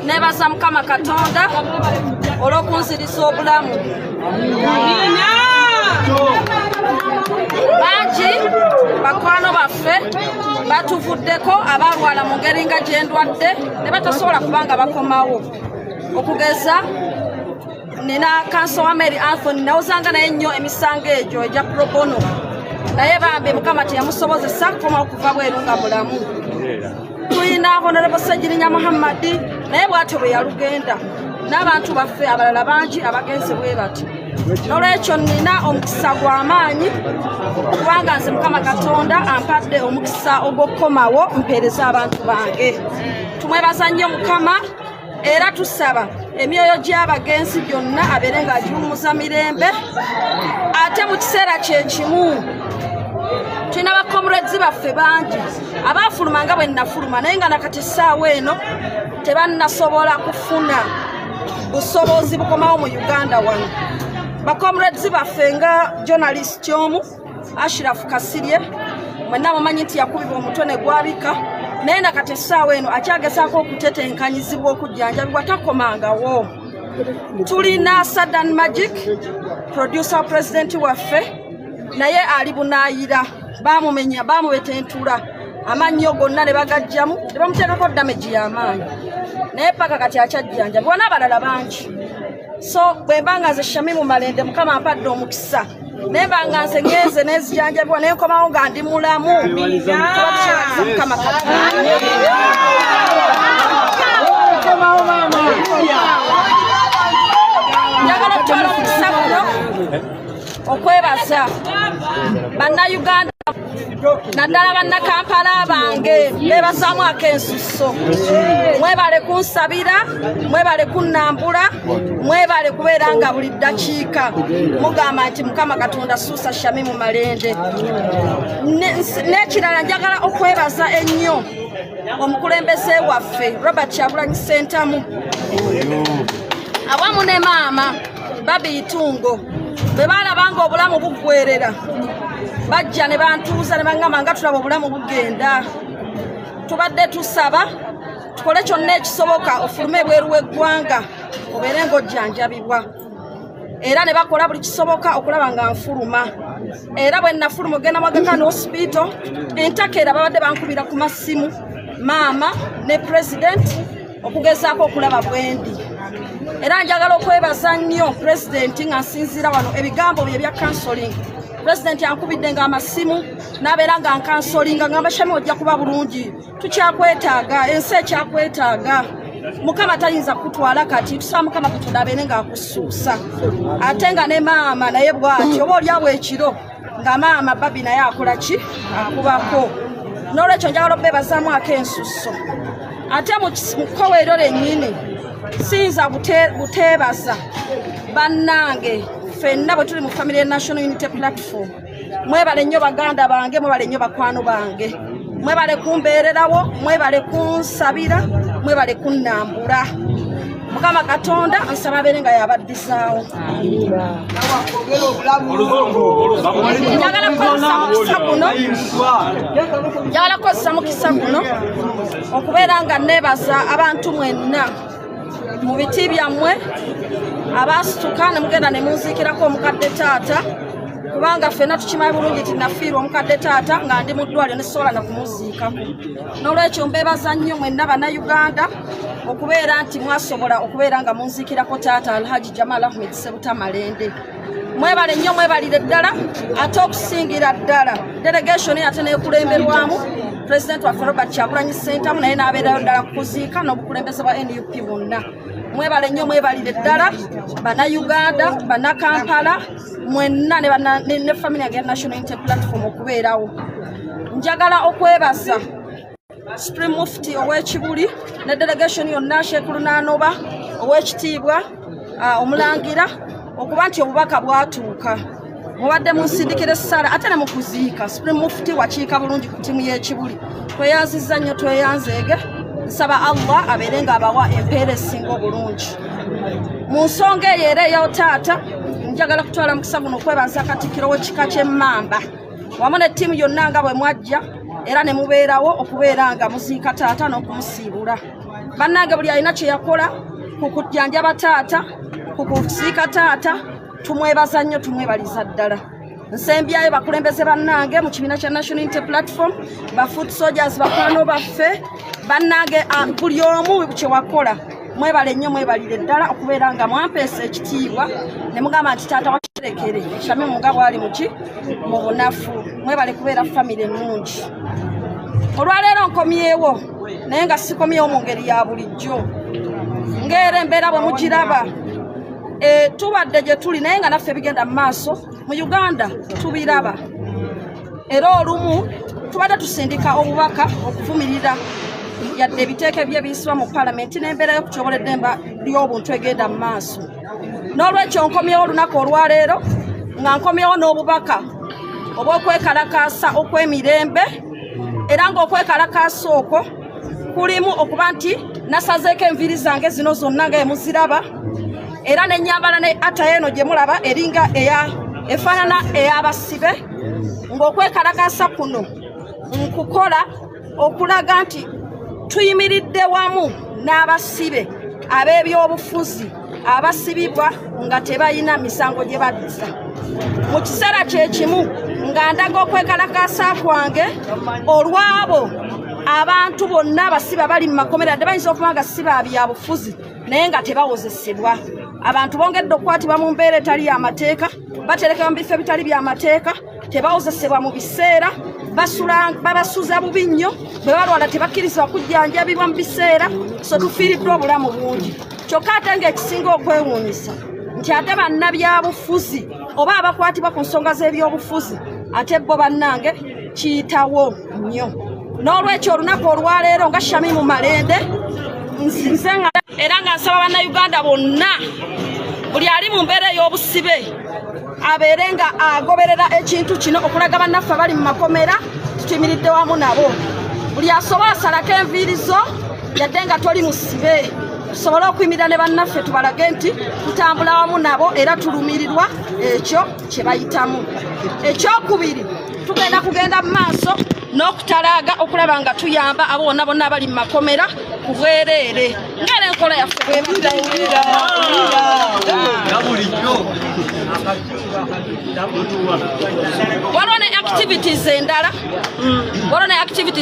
nebaza Mukama Katonda olw'okunzirisa obulamu. Bangi bakwano baffe batuvuddeko abalwala mu ngeri nga gye ndwadde ne batasobola kubanga bakomawo. Okugeza nina kanso wa Mary Anthony nawuzanga naye nnyo emisango egyo egya pro bono, naye bambi Mukama teyamusobozesa kukomawo kuva bweru nga mulamu. Tulina Honorable Ssegirinya Muhammad naye bw'atyo bwe yalugenda, n'abantu baffe abalala bangi abagenzi bwe bati. N'olwekyo nina omukisa gw'amaanyi kubanga nze Mukama Katonda ampadde omukisa ogw'okukomawo mpeereza abantu bange. Tumwebaza nnyo Mukama era tusaba emyoyo gy'abagenzi gyonna abeere ng'agiwummuza mirembe. Ate mu kiseera kye kimu tulina bakomrades baffe bangi abaafuluma nga bwe nnafuluma, naye nga nakati essaawa eno tebannasobola kufuna busobozi bukomawo mu Uganda wano. Bakomrades baffe nga journalist omu Ashraf Kasirye, mwenna mumanyi nti yakubibwa omutwe ne gwabika, naye nakati essaawa eno akyagezaako okutetenkanyizibwa okujjanjabibwa takomangawo. Tulina Sadan Magic producer president waffe, naye ali bunaayira, bamubetentula amannyo gonna ne bagajjamu ne bamuteekako damage y'amaanyi, naye paka kati akyajjanjabibwa n'abalala bangi. So bwe mbanga nze Shamimu Malende Mukama ampadde omukisa naye mbanga nze ngenze n'ezijanjabibwa naye nkomawo nga ndi mulamu. Mukama njagala okutwala omukisa guno okwebaza bannayuganda naddala bannakampala bange beebazaamu akensuso. Mwebale kunsabira, mwebale kunnambula, mwebale kubeera nga buli ddakiika mugamba nti Mukama Katonda suusa Shamimu Malende. N'ekirala njagala okwebaza ennyo omukulembeze waffe Robert Kyagulanyi Ssentamu awamu ne maama Babi Itungo bwe baalabanga obulamu buggwerera bajja ne bantuuza ne bangamba nga tulaba obulamu bugenda. Tubadde tusaba tukole kyonna ekisoboka ofulume ebweru w'eggwanga obeere ng'ojjanjabibwa, era ne bakola buli kisoboka okulaba nga nfuluma. Era bwe nnafuluma ogenda Mwagakano hospital entakera babadde bankubira ku masimu maama ne president okugezaako okulaba bwendi. Era njagala okwebaza nnyo president nga nsinziira wano ebigambo bye bya counseling. President yankubidde nga amasimu n'abeera nga nkansolinga ngamba Shamimu ojja kuba bulungi, tukyakwetaaga, ensi ekyakwetaaga. Mukama tayinza kutwala kati, tusaba Mukama Katonda abeere ng'akusuusa. Ate nga ne maama naye bw'atyo oba olyawo ekiro nga maama Babi naye akola ki? Akubako. N'olwekyo njagala obeebazaamu akensuso. Ate mu kkoweero lyennyini siyinza buteebaza bannange ffenna bwe tuli mu Family National Unity Platform. Mwebale nnyo baganda bange, mwebale nnyo bakwano bange, mwebale kumbeererawo, mwebale kunsabira, mwebale kunnambula. Mukama Katonda nsaba abeere nga yabaddizaawo. Njagala kukozesa mukisa guno okubeera nga neebaza abantu mwenna mu biti byammwe abaasituka ne mugenda ne munziikirako omukadde taata, kubanga ffenna tukimanyi bulungi nti nafiirwa omukadde taata nga ndi mu ddwaliro ne sobola na kumuziikako. N'olwekyo mbeebaza nnyo mwenna bannayuganda okubeera nti mwasobola okubeera nga munziikirako taata Alhaji Jamal Ahmed Sebuta Malende. Mwebale nnyo, mwebalire ddala. Ate okusingira ddala delegation ate neekulemberwamu President waffe Robert Kyagulanyi Ssentamu naye n'abeerayo ddala kuziika n'obukulembeze bwa NUP bonna. Mwebale nnyo, mwebalire ddala bannayuganda, bannakampala mwenna ne Family ya National Unity Platform okubeerawo. Njagala okwebaza Supreme Mufti ow'Ekibuli ne delegation yonna, Sheikh Lunanoba ow'ekitiibwa omulangira okuba nti obubaka bwatuuka. Mubadde munsindikira essala ate ne mu kuziika. Supreme Mufti wakiika bulungi ku ttiimu y'Ekibuli. Tweyanzizza nnyo, tweyanzeege. Nsaba Allah abeere ng'abawa empeera esinga obulungi. Mu nsonga eyo era eya taata njagala kutwala mukisa guno okwebaza Katikkiro w'ekika ky'Emmamba wamu ne ttiimu yonna nga bwe mwajja era ne mubeerawo okubeera nga muziika taata n'okumusiibula. bannange buli alina kye yakola ku kujjanjaba taata ku kusiika taata tumwebaza nnyo tumwebaliza ddala nsembyayo bakulembeze bannange mu kibiina kya National Unity Platform ba foot soldiers bakwano baffe bannange buli omu kye wakola mwebale nnyo mwebalire ddala okubeera nga mwampeesa ekitiibwa ne mugamba nti taata wakirekere Shami Munga bwali muki mu bunafu mwebale kubeera famire ennungi olwaleero nkomyewo naye nga sikomyewo mu ngeri ya bulijjo ng'era embeera bwe mugiraba tubadde gye tuli naye nga naffe bigenda mu maaso mu Uganda tubiraba era olumu tubadde tusindika obubaka okuvumirira yadde ebiteeke by'ebiyisibwa mu palamenti n'embeera y'okutyoboledde emba ly'obuntu egenda mu maaso n'olwekyo nkomyewo olunaku olwaleero nga nkomyewo n'obubaka obw'okwekalakaasa okw'emirembe era ng'okwekalakaasa okwo kulimu okuba nti nasazeeko enviiri zange zino zonna nga emuziraba era n'ennyambala ne ata eno gye mulaba eringa efaanana ey'abasibe ng'okwekalakaasa kuno nkukola okulaga nti tuyimiridde wamu n'abasibe ab'ebyobufuzi abasibibwa nga tebalina misango gye baddiza mu kiseera kye kimu nga ndaga okwekalakaasa kwange olw'abo abantu bonna abasibe abali mu makomera dde bayinza okuba nga si ba byabufuzi naye nga tebawozesebwa abantu bongedde okukwatibwa mu mbeera etali y'amateeka baterekebwa mu bifo ebitali by'amateeka tebawozesebwa mu biseera babasuza bubi nnyo bwe balwala tebakkirizibwa kujjanjabibwa mu biseera so tufiiriddwa obulamu bungi kyokka ate ng'ekisinga okwewuunyisa nti ate bannabyabufuzi oba abakwatibwa ku nsonga z'ebyobufuzi ate bo bannange kiyitawo nnyo n'olwekyo olunaku olwaleero nga Shamimu Malende nze era nga nsaba bannayuganda bonna buli ali mu mbeera ey'obusibe abeere nga agoberera ekintu kino okulaga bannaffe abali mu makomera tutimiridde wamu nabo buli asobola salako enviiri zo yadde nga toli musibe tusobole okuyimirira ne bannaffe tubalage nti tutambula wamu nabo era tulumirirwa ekyo kye bayitamu ekyokubiri tugenda kugenda mu maaso n'okutalaaga okulaba nga tuyamba abo bonna bonna abali mu makomera ku bwereere ng'era enkola yaffe bwebitayirira waliwo ne activities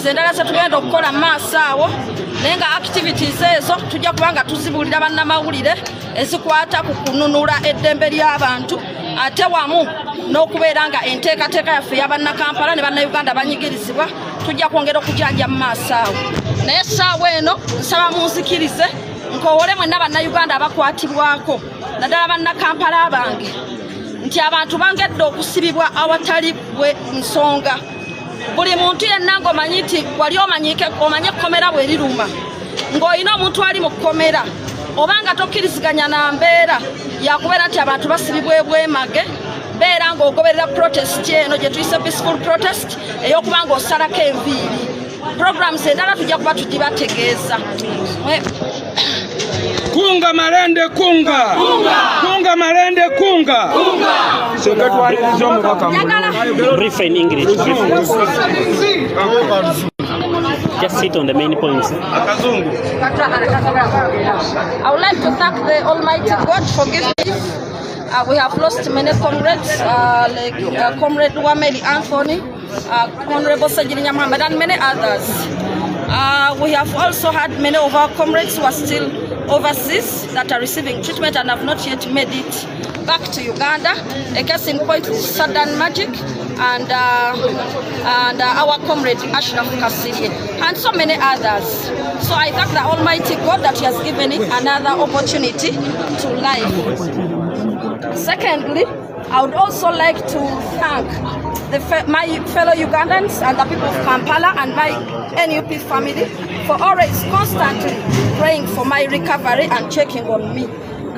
endala zetugenda okukola mu maaso awo naye nga activities ezo tujja kuba nga tuzibuulira bannamawulire ezikwata ku kununula eddembe ly'abantu ate wamu n'okubeera nga enteekateeka yaffe y'abannakampala ne bannayuganda banyigirizibwa tujja kwongera okujanja mu maaso awo naye essaawa eno nsaba munzikirize nkowole mwenna bannayuganda abakwatibwako naddala bannakampala bange nti abantu bangedde okusibibwa awatali bwe nsonga buli muntu yenna ng'omanyi nti wali omanye ekkomera bwe liruma ng'olina omuntu ali mu kkomera oba nga tokkiriziganya na mbeera yakubeera nti abantu basibibwa ebwemage beera ng'ogoberera protest eno gye tuyise peaceful protest ey'okuba ng'osalako enviiri programs endala tujja kuba tugibategeeza kunga Malende kunga kunga Malende kunga brief in English. Just sit on the main points. I would like to thank the Almighty God for giving me. We have lost many comrades, like Comrade Wameli Anthony, Honorable Sajirinya Mohammed, and many others. We have also had many of our comrades who are still overseas that are receiving treatment and have not yet made it back to Uganda. A case in point is Southern Magic and our comrade Ashraf Kasiri and so many others. So I thank the Almighty God that He has given me another opportunity to live. Secondly, I would also like to thank my fellow Ugandans and the people of Kampala and my NUP family for always constantly praying for my recovery and checking on me.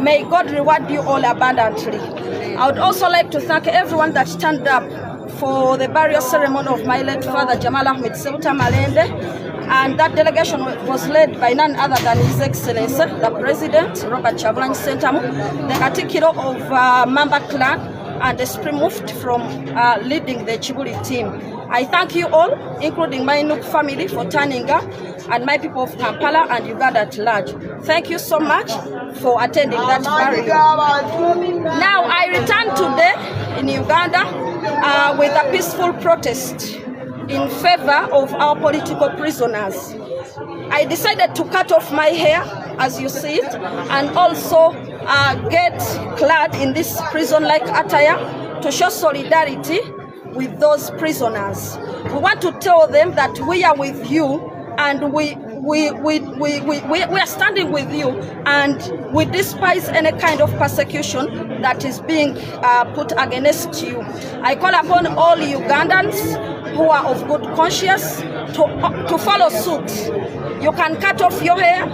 May God reward you all abundantly. I would also like to thank everyone that stand up for the burial ceremony of my late father Jamal Ahmed Seuta Malende, and that delegation was led by none other than His Excellency, the President, Robert Chagulanyi Ssentamu, the Katikkiro of Mamba clan, and the Supreme Mufti from leading the Chibuli team. I thank you all, including my Nook family, for turning up, and my people of Kampala and Uganda at large. Thank you so much for attending that burial. Now, I return today in Uganda with a peaceful protest in favor of our political prisoners. I decided to cut off my hair, as you see it, and also get clad in this prison-like attire to show solidarity with those prisoners. We want to tell them that we are with you, and we are standing with you, and we despise any kind of persecution that is being put against you. I call upon all Ugandans who are of good conscience to follow suit. You can cut off your hair,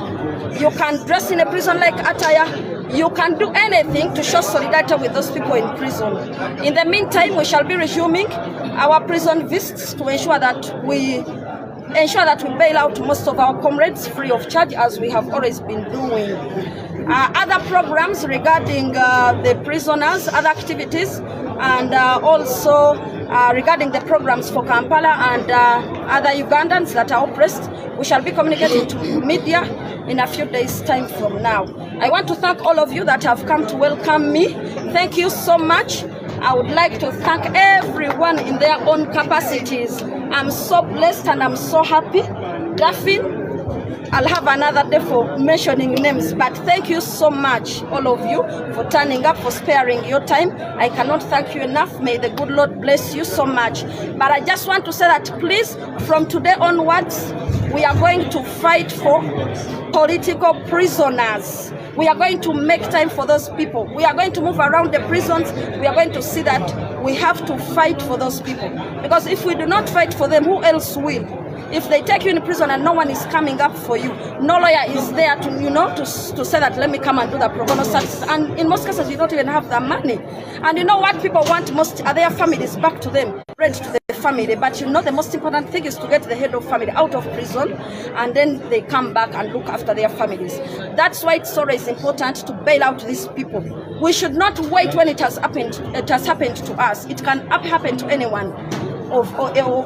you can dress in a prison-like attire, you can do anything to show solidarity with those people in prison. In the meantime, we shall be resuming our prison visits to ensure that we bail out most of our comrades free of charge, as we have always been doing. Other programs regarding the prisoners, other activities, and also regarding the programs for Kampala and other Ugandans that are oppressed, we shall be communicating to media in a few days' time from now. I want to thank all of you that have come to welcome me. Thank you so much. I would like to thank everyone in their own capacities. I'm so blessed and I'm so happy. Daphne, I'll have another day for mentioning names, but thank you so much, all of you, for turning up, for sparing your time. I cannot thank you enough. May the good Lord bless you so much. But I just want to say that, please, from today onwards, we are going to fight for political prisoners. We are going to make time for those people. We are going to move around the prisons. We are going to see that we have to fight for those people. Because if we do not fight for them, who else will? If they take you in prison and no one is coming up for you, no lawyer is there to, to say that, let me come and do the pro bono service. And in most cases, you don't even have the money. And you know what people want most are their families back to them, rent to the family. But the most important thing is to get the head of family out of prison, and then they come back and look after their families. That's why it's always important to bail out these people. We should not wait when it has happened. It has happened to us. It can happen to anyone. Of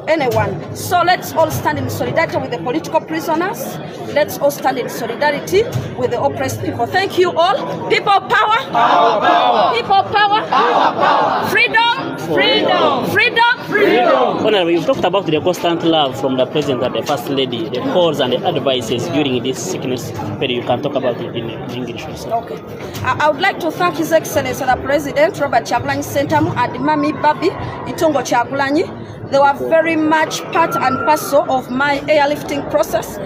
anyone. So let's all stand in solidarity with the political prisoners. Let's all stand in solidarity with the oppressed people. Thank you all. People power. Power, power. People power. Power, power. Freedom. Freedom. Freedom. Freedom. Honorable, you've talked about the constant love from the President and the First Lady, the calls and the advices during this sickness period. You can talk about it in English also. Okay. I would like to thank His Excellency the President, Robert Kyagulanyi Ssentamu, and Mami Babi Itungo Kyagulanyi. They were very much part and parcel of my airlifting process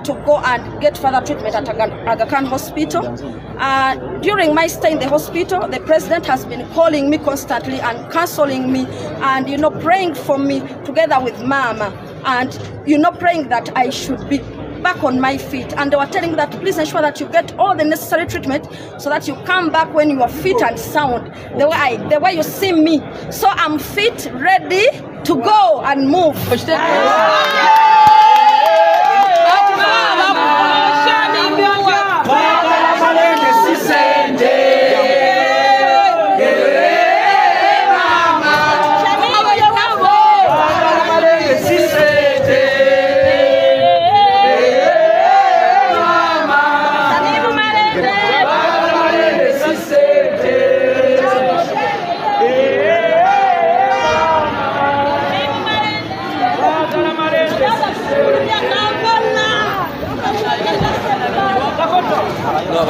to go and get further treatment at Aga Khan Hospital. During my stay in the hospital, the President has been calling me constantly and counseling me and, praying for me together with Mama and, praying that I should be back on my feet. And they were telling me that please ensure that you get all the necessary treatment so that you come back when you are fit and sound, the way you see me. So I'm fit, ready to go and move. No,